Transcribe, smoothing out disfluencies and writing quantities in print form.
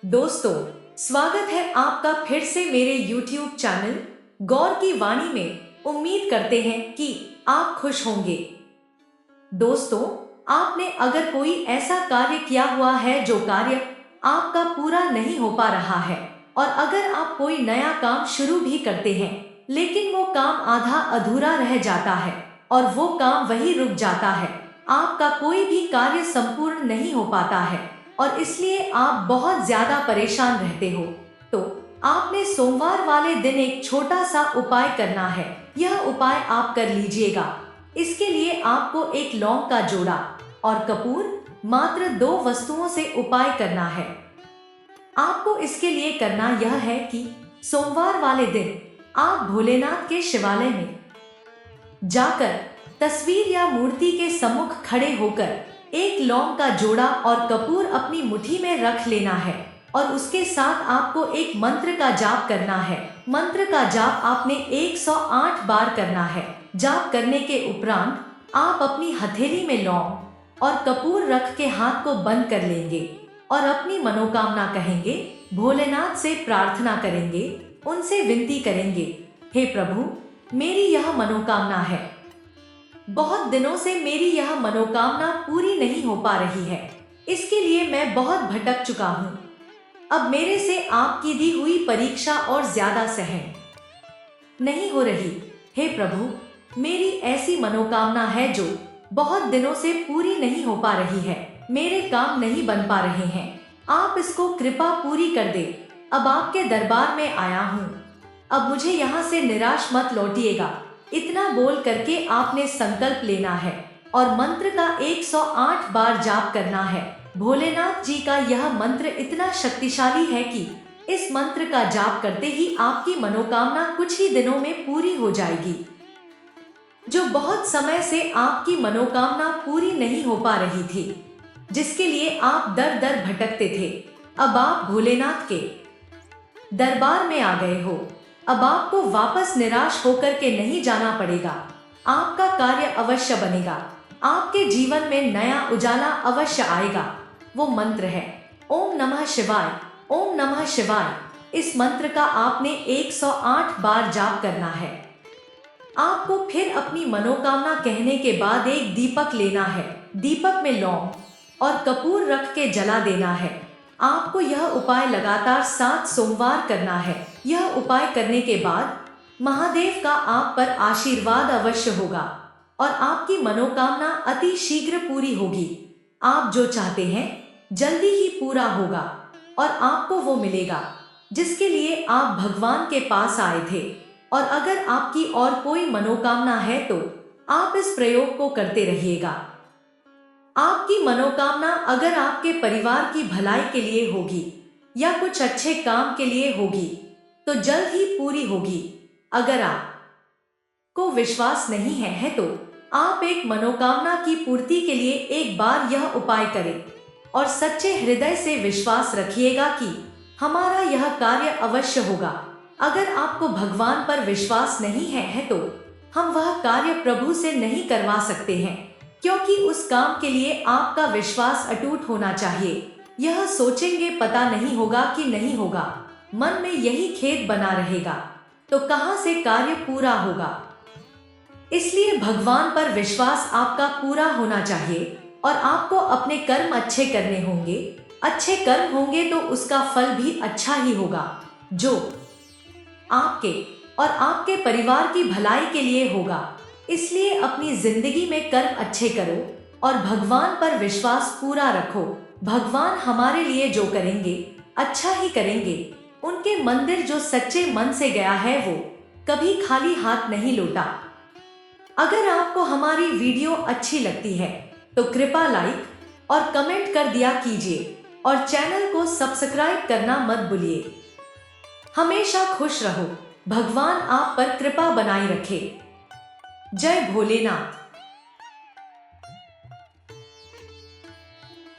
दोस्तों, स्वागत है आपका फिर से मेरे YouTube चैनल गौर की वाणी में। उम्मीद करते हैं कि आप खुश होंगे। दोस्तों, आपने अगर कोई ऐसा कार्य किया हुआ है जो कार्य आपका पूरा नहीं हो पा रहा है, और अगर आप कोई नया काम शुरू भी करते हैं लेकिन वो काम आधा अधूरा रह जाता है और वो काम वही रुक जाता है, आपका कोई भी कार्य संपूर्ण नहीं हो पाता है और इसलिए आप बहुत ज्यादा परेशान रहते हो, तो आपने सोमवार वाले दिन एक छोटा सा उपाय करना है। यह उपाय आप कर लीजिएगा। इसके लिए आपको एक लौंग का जोड़ा और कपूर, मात्र 2 वस्तुओं से उपाय करना है। आपको इसके लिए करना यह है कि सोमवार वाले दिन आप भोलेनाथ के शिवालय में जाकर तस्वीर या मूर्ति के सम्मुख खड़े होकर एक लौंग का जोड़ा और कपूर अपनी मुट्ठी में रख लेना है और उसके साथ आपको एक मंत्र का जाप करना है। मंत्र का जाप आपने 108 बार करना है। जाप करने के उपरांत आप अपनी हथेली में लौंग और कपूर रख के हाथ को बंद कर लेंगे और अपनी मनोकामना कहेंगे, भोलेनाथ से प्रार्थना करेंगे, उनसे विनती करेंगे, हे प्रभु, मेरी यह मनोकामना है। बहुत दिनों से मेरी यह मनोकामना पूरी नहीं हो पा रही है। इसके लिए मैं बहुत भटक चुका हूँ। अब मेरे से आपकी दी हुई परीक्षा और ज्यादा सहन नहीं हो रही। हे प्रभु, मेरी ऐसी मनोकामना है जो बहुत दिनों से पूरी नहीं हो पा रही है। मेरे काम नहीं बन पा रहे हैं। आप इसको कृपा पूरी कर दे। अब आपके दरबार में आया हूँ। अब मुझे यहाँ से निराश मत लौटिएगा। इतना बोल करके आपने संकल्प लेना है और मंत्र का 108 बार जाप करना है। भोलेनाथ जी का यह मंत्र इतना शक्तिशाली है कि इस मंत्र का जाप करते ही आपकी मनोकामना कुछ ही दिनों में पूरी हो जाएगी। जो बहुत समय से आपकी मनोकामना पूरी नहीं हो पा रही थी, जिसके लिए आप दर दर भटकते थे, अब आप भोलेनाथ के दरबार में आ गए हो। अब आपको वापस निराश होकर के नहीं जाना पड़ेगा। आपका कार्य अवश्य बनेगा। आपके जीवन में नया उजाला अवश्य आएगा। वो मंत्र है ओम नमः शिवाय, ओम नमः शिवाय। इस मंत्र का आपने 108 बार जाप करना है। आपको फिर अपनी मनोकामना कहने के बाद एक दीपक लेना है। दीपक में लौंग और कपूर रख के जला देना है। आपको यह उपाय लगातार 7 सोमवार करना है। यह उपाय करने के बाद महादेव का आप पर आशीर्वाद अवश्य होगा और आपकी मनोकामना अति शीघ्र पूरी होगी। आप जो चाहते हैं जल्दी ही पूरा होगा और आपको वो मिलेगा जिसके लिए आप भगवान के पास आए थे। और अगर आपकी और कोई मनोकामना है तो आप इस प्रयोग को करते रहिएगा। आपकी मनोकामना अगर आपके परिवार की भलाई के लिए होगी या कुछ अच्छे काम के लिए होगी तो जल्द ही पूरी होगी। अगर आपको विश्वास नहीं है तो आप एक मनोकामना की पूर्ति के लिए एक बार यह उपाय करें और सच्चे हृदय से विश्वास रखिएगा कि हमारा यह कार्य अवश्य होगा। अगर आपको भगवान पर विश्वास नहीं है तो हम वह कार्य प्रभु से नहीं करवा सकते हैं, क्योंकि उस काम के लिए आपका विश्वास अटूट होना चाहिए। यह सोचेंगे पता नहीं होगा कि नहीं होगा, मन में यही खेद बना रहेगा, तो कहां से कार्य पूरा होगा। इसलिए भगवान पर विश्वास आपका पूरा होना चाहिए और आपको अपने कर्म अच्छे करने होंगे। अच्छे कर्म होंगे तो उसका फल भी अच्छा ही होगा, जो आपके और आपके परिवार की भलाई के लिए होगा। इसलिए अपनी जिंदगी में कर्म अच्छे करो और भगवान पर विश्वास पूरा रखो। भगवान हमारे लिए जो करेंगे अच्छा ही करेंगे। उनके मंदिर जो सच्चे मन से गया है वो कभी खाली हाथ नहीं लौटा। अगर आपको हमारी वीडियो अच्छी लगती है तो कृपया लाइक और कमेंट कर दिया कीजिए और चैनल को सब्सक्राइब करना मत भूलिए। हमेशा खुश रहो। भगवान आप पर कृपा बनाए रखे। जय भोलेनाथ।